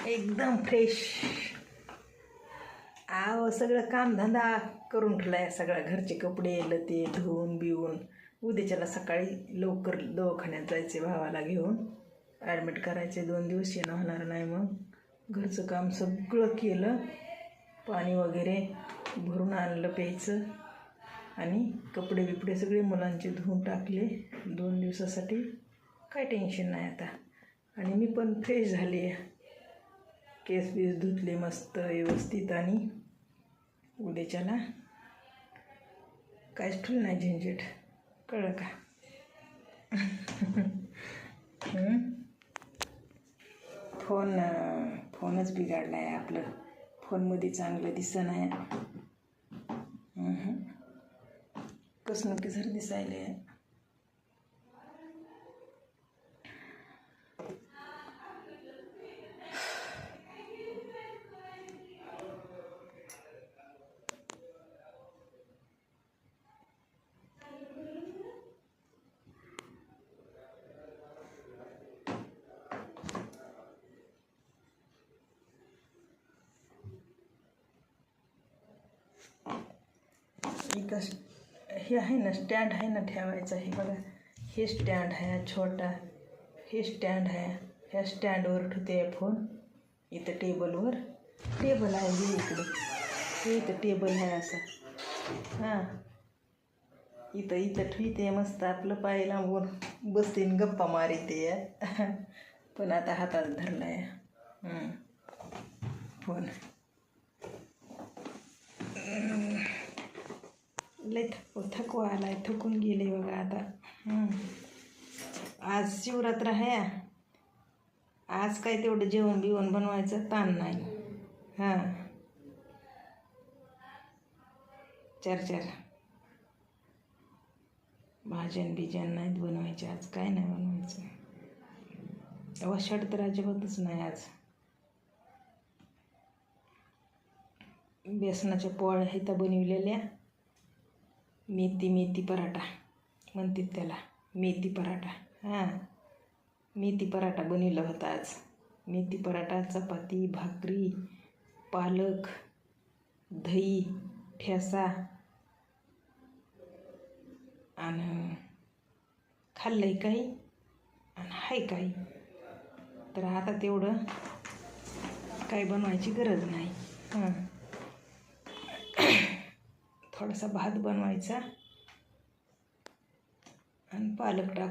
एकदम फ्रेश. सगळं कामधंदा करून ठेवलाय, सगळ्या घरचे कपडे लते धुवून बिवून. उद्याच्याला सकाळी लवकर दवाखान्यात जायचे, भावाला घेऊन ॲडमिट करायचे. 2 दिवस येणं होणार नाही. मग घरचं काम सगळं केलं, पाणी वगैरे भरून आणलं प्यायचं, आणि कपडे बिपडे सगळे मुलांचे धुवून टाकले 2 दिवसासाठी. काय टेन्शन नाही आता. आणि मी पण फ्रेश झाली आहे, केस बीस धुतले मस्त व्यवस्थित. आणि उद्याच्याला काहीच ठेवलं नाही झंझट, कळलं का? फोनच बिघडला आहे आपलं. फोनमध्ये चांगलं दिसत नाही, कसं नक्की जर दिसायले. हे आहे ना स्टँड आहे ना ठेवायचं. हे बघा, हे स्टँड आहे छोटा, हे स्टँड आहे. ह्या स्टँडवर ठेवते फोन. इथं टेबलवर टेबल आहे, हे इकडे हे इथं टेबल आहे असं. हां, इथं ठेवते मस्त. आपलं पाय लांबून बसते गप्पा मारिते. पण आता हातात धरला आहे फोन. लय थकवा आलाय, थकून गेले बघा आता. आज शिवरात्र आहे. आज काय तेवढं जेवण बिवण बनवायचं ताण नाही. हां, 4 भाज्यान बिज्यान नाहीत बनवायचे आज. काय नाही बनवायचं. वशाट तर अजिबातच नाही आज. बेसनाच्या पोळ्या इथं बनवलेल्या. मेथी पराठा म्हणतात त्याला, मेथी पराठा. हां, मेथी पराठा बनवला होता आज. मेथी पराठा, चपाती, भाकरी, पालक, दही, ठेसा, आणि खाल्लंय काही आणि हाय काही. तर आता तेवढं काही बनवायची गरज नाही. थोडासा भात बनवायचा आणि पालक टाक